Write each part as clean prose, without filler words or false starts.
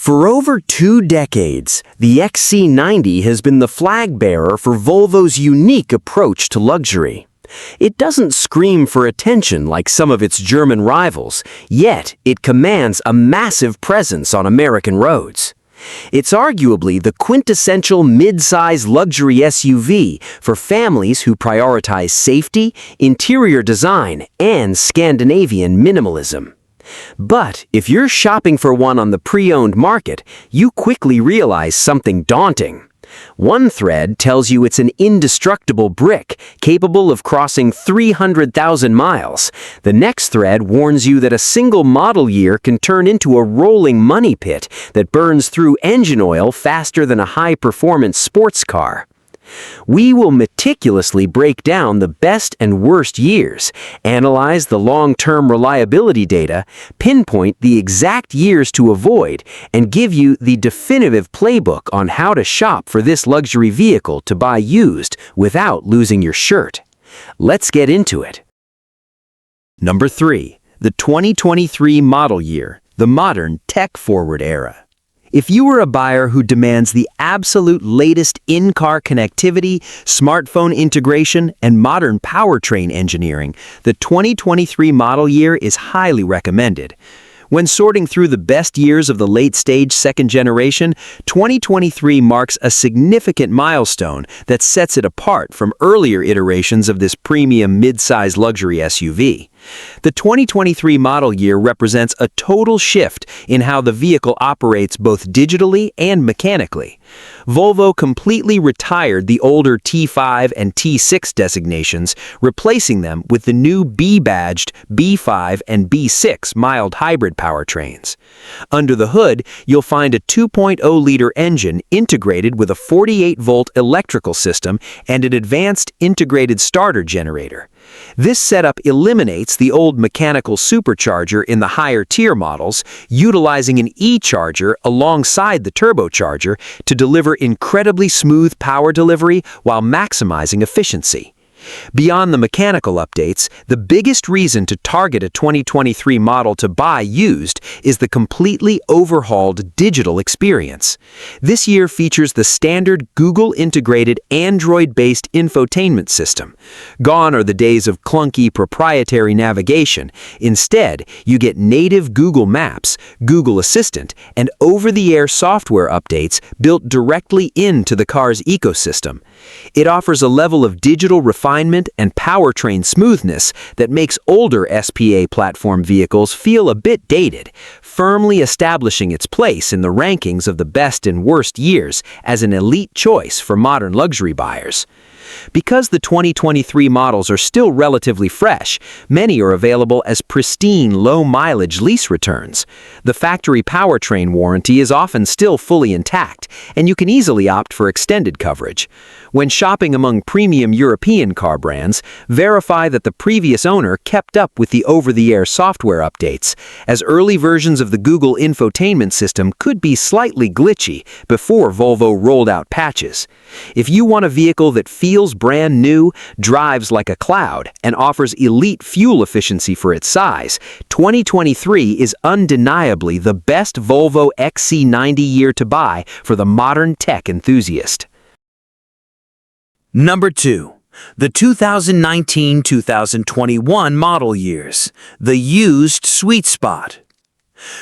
For over 2 decades, the XC90 has been the flag bearer for Volvo's unique approach to luxury. It doesn't scream for attention like some of its German rivals, yet it commands a massive presence on American roads. It's arguably the quintessential mid-size luxury SUV for families who prioritize safety, interior design, and Scandinavian minimalism. But if you're shopping for one on the pre-owned market, you quickly realize something daunting. One thread tells you it's an indestructible brick capable of crossing 300,000 miles. The next thread warns you that a single model year can turn into a rolling money pit that burns through engine oil faster than a high-performance sports car. We will meticulously break down the best and worst years, analyze the long-term reliability data, pinpoint the exact years to avoid, and give you the definitive playbook on how to shop for this luxury vehicle to buy used without losing your shirt. Let's get into it. Number 3. The 2023 model year, the modern tech-forward era. If you are a buyer who demands the absolute latest in-car connectivity, smartphone integration, and modern powertrain engineering, the 2023 model year is highly recommended. When sorting through the best years of the late-stage second generation, 2023 marks a significant milestone that sets it apart from earlier iterations of this premium mid-size luxury SUV. The 2023 model year represents a total shift in how the vehicle operates both digitally and mechanically. Volvo completely retired the older T5 and T6 designations, replacing them with the new B-badged B5 and B6 mild hybrid powertrains. Under the hood, you'll find a 2.0-liter engine integrated with a 48-volt electrical system and an advanced integrated starter generator. This setup eliminates the old mechanical supercharger in the higher-tier models, utilizing an e-charger alongside the turbocharger to deliver incredibly smooth power delivery while maximizing efficiency. Beyond the mechanical updates, the biggest reason to target a 2023 model to buy used is the completely overhauled digital experience. This year features the standard Google-integrated Android-based infotainment system. Gone are the days of clunky proprietary navigation. Instead, you get native Google Maps, Google Assistant, and over-the-air software updates built directly into the car's ecosystem. It offers a level of digital refinement and powertrain smoothness that makes older SPA platform vehicles feel a bit dated, firmly establishing its place in the rankings of the best and worst years as an elite choice for modern luxury buyers. Because the 2023 models are still relatively fresh, many are available as pristine, low-mileage lease returns. The factory powertrain warranty is often still fully intact, and you can easily opt for extended coverage. When shopping among premium European car brands, verify that the previous owner kept up with the over-the-air software updates, as early versions of the Google infotainment system could be slightly glitchy before Volvo rolled out patches. If you want a vehicle that feels brand new, drives like a cloud, and offers elite fuel efficiency for its size, 2023 is undeniably the best Volvo XC90 year to buy for the modern tech enthusiast. Number 2. The 2019-2021 model years, the used sweet spot.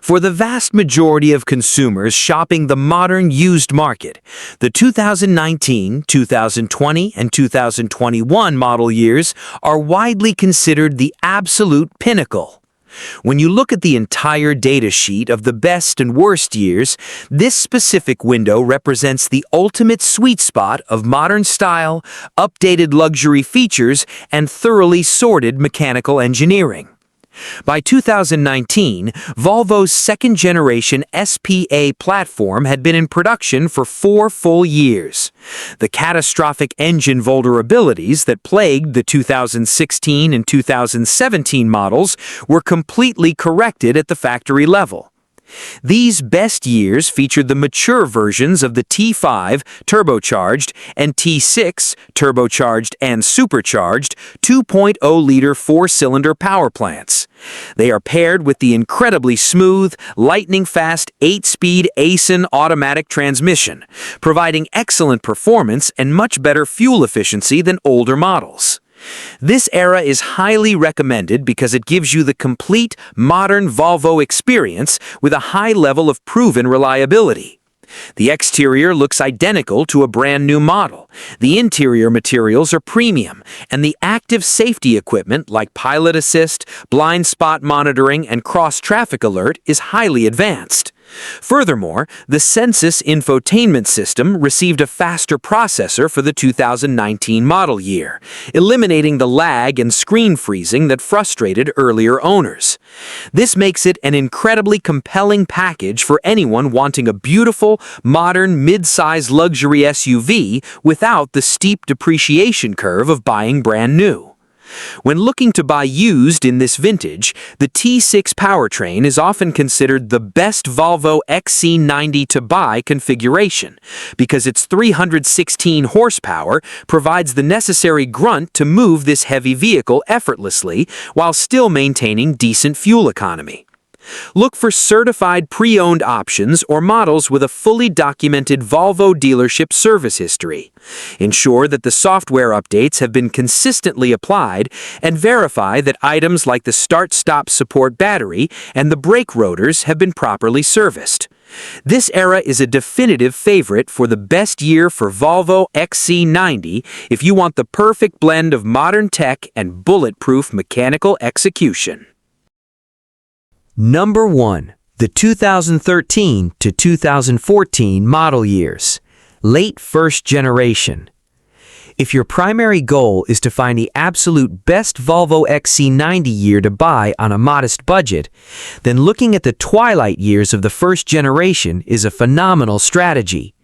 For the vast majority of consumers shopping the modern used market, the 2019, 2020, and 2021 model years are widely considered the absolute pinnacle. When you look at the entire data sheet of the best and worst years, this specific window represents the ultimate sweet spot of modern style, updated luxury features, and thoroughly sorted mechanical engineering. By 2019, Volvo's second-generation SPA platform had been in production for 4 full years. The catastrophic engine vulnerabilities that plagued the 2016 and 2017 models were completely corrected at the factory level. These best years featured the mature versions of the T5 turbocharged and T6 turbocharged and supercharged 2.0-liter four-cylinder power plants. They are paired with the incredibly smooth, lightning-fast 8-speed Aisin automatic transmission, providing excellent performance and much better fuel efficiency than older models. This era is highly recommended because it gives you the complete, modern Volvo experience with a high level of proven reliability. The exterior looks identical to a brand new model. The interior materials are premium, and the active safety equipment like pilot assist, blind spot monitoring, and cross-traffic alert is highly advanced. Furthermore, the Sensus infotainment system received a faster processor for the 2019 model year, eliminating the lag and screen freezing that frustrated earlier owners. This makes it an incredibly compelling package for anyone wanting a beautiful, modern, mid-size luxury SUV without the steep depreciation curve of buying brand new. When looking to buy used in this vintage, the T6 powertrain is often considered the best Volvo XC90 to buy configuration because its 316 horsepower provides the necessary grunt to move this heavy vehicle effortlessly while still maintaining decent fuel economy. Look for certified pre-owned options or models with a fully documented Volvo dealership service history. Ensure that the software updates have been consistently applied and verify that items like the start-stop support battery and the brake rotors have been properly serviced. This era is a definitive favorite for the best year for Volvo XC90 if you want the perfect blend of modern tech and bulletproof mechanical execution. Number 1. The 2013 to 2014 model years. Late first generation. If your primary goal is to find the absolute best Volvo XC90 year to buy on a modest budget, then looking at the twilight years of the first generation is a phenomenal strategy.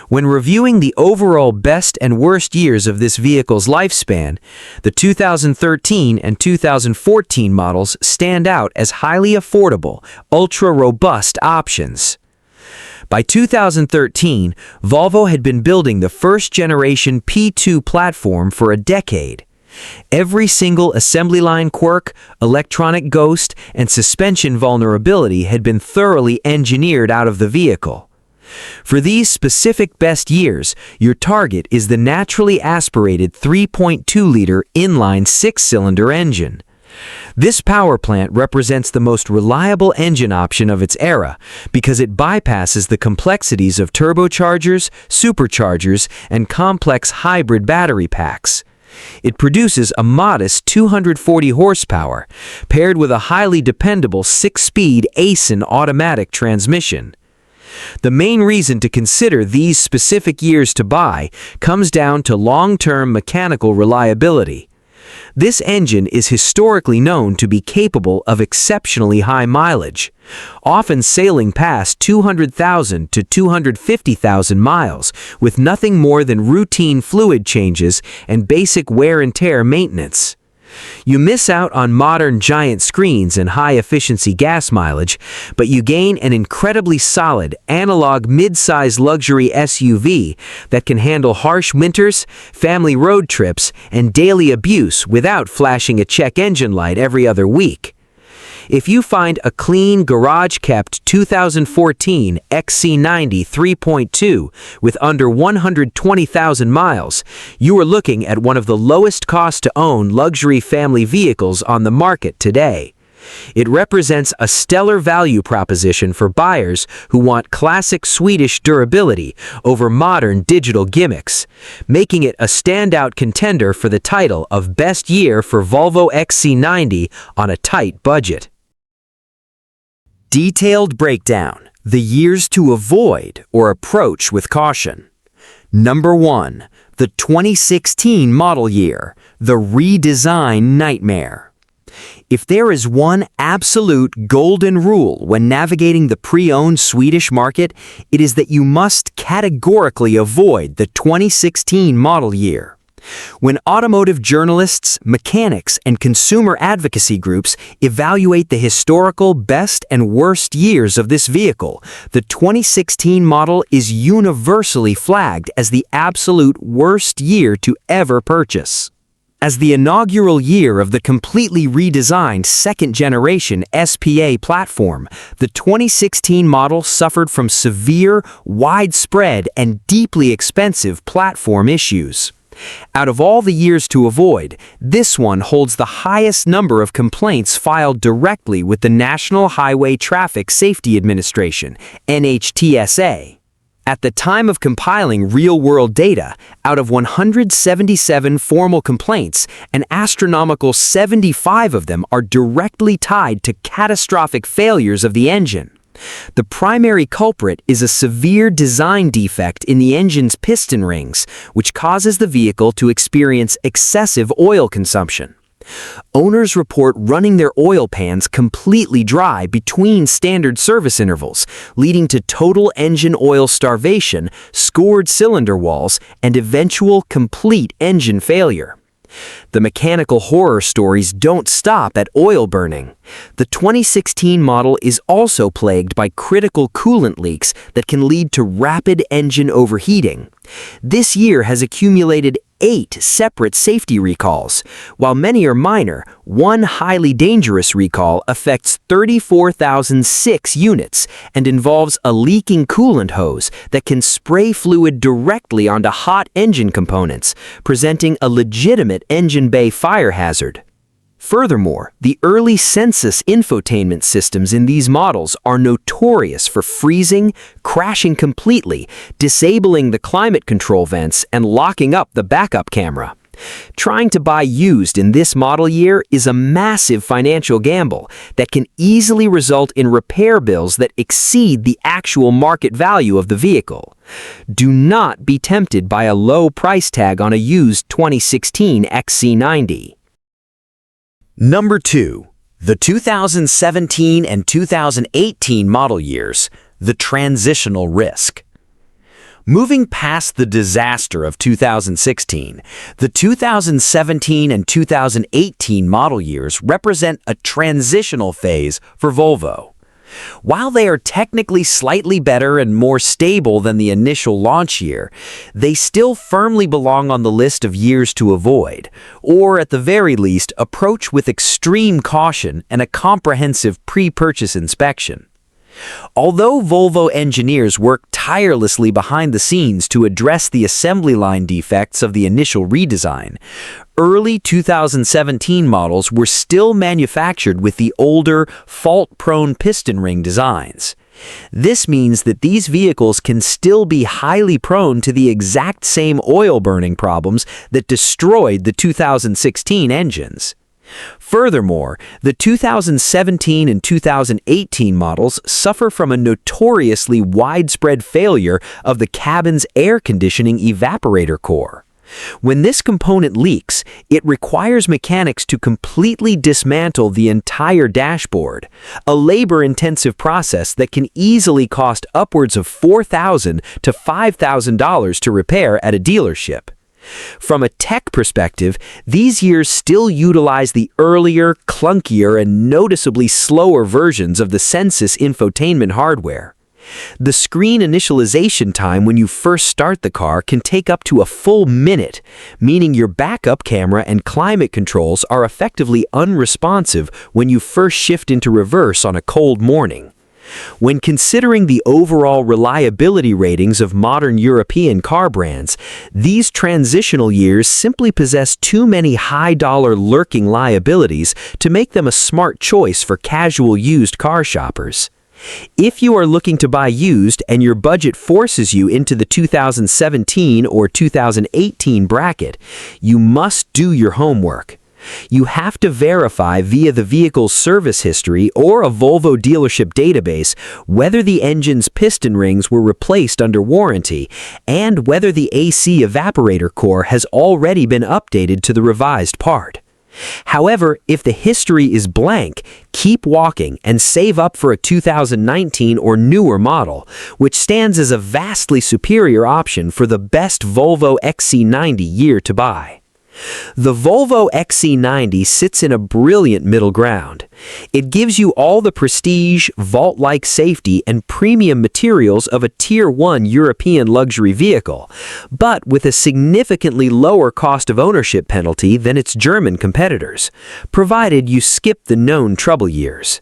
When reviewing the overall best and worst years of this vehicle's lifespan, the 2013 and 2014 models stand out as highly affordable, ultra-robust options. By 2013, Volvo had been building the first-generation P2 platform for a decade. Every single assembly line quirk, electronic ghost, and suspension vulnerability had been thoroughly engineered out of the vehicle. For these specific best years, your target is the naturally aspirated 3.2-liter inline six-cylinder engine. This power plant represents the most reliable engine option of its era because it bypasses the complexities of turbochargers, superchargers, and complex hybrid battery packs. It produces a modest 240 horsepower, paired with a highly dependable 6-speed Aisin automatic transmission. The main reason to consider these specific years to buy comes down to long-term mechanical reliability. This engine is historically known to be capable of exceptionally high mileage, often sailing past 200,000 to 250,000 miles with nothing more than routine fluid changes and basic wear and tear maintenance. You miss out on modern giant screens and high-efficiency gas mileage, but you gain an incredibly solid, analog mid-size luxury SUV that can handle harsh winters, family road trips, and daily abuse without flashing a check engine light every other week. If you find a clean, garage-kept 2014 XC90 3.2 with under 120,000 miles, you are looking at one of the lowest cost-to-own luxury family vehicles on the market today. It represents a stellar value proposition for buyers who want classic Swedish durability over modern digital gimmicks, making it a standout contender for the title of Best Year for Volvo XC90 on a tight budget. Detailed breakdown: the years to avoid or approach with caution. Number 1. The 2016 model year, the redesign nightmare. If there is one absolute golden rule when navigating the pre-owned Swedish market, it is that you must categorically avoid the 2016 model year. When automotive journalists, mechanics, and consumer advocacy groups evaluate the historical best and worst years of this vehicle, the 2016 model is universally flagged as the absolute worst year to ever purchase. As the inaugural year of the completely redesigned second-generation SPA platform, the 2016 model suffered from severe, widespread, and deeply expensive platform issues. Out of all the years to avoid, this one holds the highest number of complaints filed directly with the National Highway Traffic Safety Administration, NHTSA. At the time of compiling real-world data, out of 177 formal complaints, an astronomical 75 of them are directly tied to catastrophic failures of the engine. The primary culprit is a severe design defect in the engine's piston rings, which causes the vehicle to experience excessive oil consumption. Owners report running their oil pans completely dry between standard service intervals, leading to total engine oil starvation, scored cylinder walls, and eventual complete engine failure. The mechanical horror stories don't stop at oil burning. The 2016 model is also plagued by critical coolant leaks that can lead to rapid engine overheating. This year has accumulated 8 separate safety recalls. While many are minor, one highly dangerous recall affects 34,006 units and involves a leaking coolant hose that can spray fluid directly onto hot engine components, presenting a legitimate engine bay fire hazard. Furthermore, the early Sensus infotainment systems in these models are notorious for freezing, crashing completely, disabling the climate control vents, and locking up the backup camera. Trying to buy used in this model year is a massive financial gamble that can easily result in repair bills that exceed the actual market value of the vehicle. Do not be tempted by a low price tag on a used 2016 XC90. Number 2. The 2017 and 2018 model years, the transitional risk. Moving past the disaster of 2016, the 2017 and 2018 model years represent a transitional phase for Volvo. While they are technically slightly better and more stable than the initial launch year, they still firmly belong on the list of years to avoid, or at the very least approach with extreme caution and a comprehensive pre-purchase inspection. Although Volvo engineers worked tirelessly behind the scenes to address the assembly line defects of the initial redesign, early 2017 models were still manufactured with the older, fault-prone piston ring designs. This means that these vehicles can still be highly prone to the exact same oil burning problems that destroyed the 2016 engines. Furthermore, the 2017 and 2018 models suffer from a notoriously widespread failure of the cabin's air conditioning evaporator core. When this component leaks, it requires mechanics to completely dismantle the entire dashboard, a labor-intensive process that can easily cost upwards of $4,000 to $5,000 to repair at a dealership. From a tech perspective, these years still utilize the earlier, clunkier, and noticeably slower versions of the Sensus infotainment hardware. The screen initialization time when you first start the car can take up to a full minute, meaning your backup camera and climate controls are effectively unresponsive when you first shift into reverse on a cold morning. When considering the overall reliability ratings of modern European car brands, these transitional years simply possess too many high-dollar lurking liabilities to make them a smart choice for casual used car shoppers. If you are looking to buy used and your budget forces you into the 2017 or 2018 bracket, you must do your homework. You have to verify via the vehicle's service history or a Volvo dealership database whether the engine's piston rings were replaced under warranty and whether the AC evaporator core has already been updated to the revised part. However, if the history is blank, keep walking and save up for a 2019 or newer model, which stands as a vastly superior option for the best Volvo XC90 year to buy. The Volvo XC90 sits in a brilliant middle ground. It gives you all the prestige, vault-like safety, and premium materials of a Tier 1 European luxury vehicle, but with a significantly lower cost of ownership penalty than its German competitors, provided you skip the known trouble years.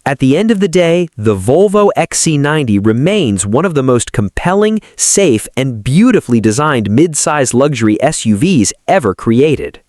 At the end of the day, the Volvo XC90 remains one of the most compelling, safe, and beautifully designed mid-size luxury SUVs ever created.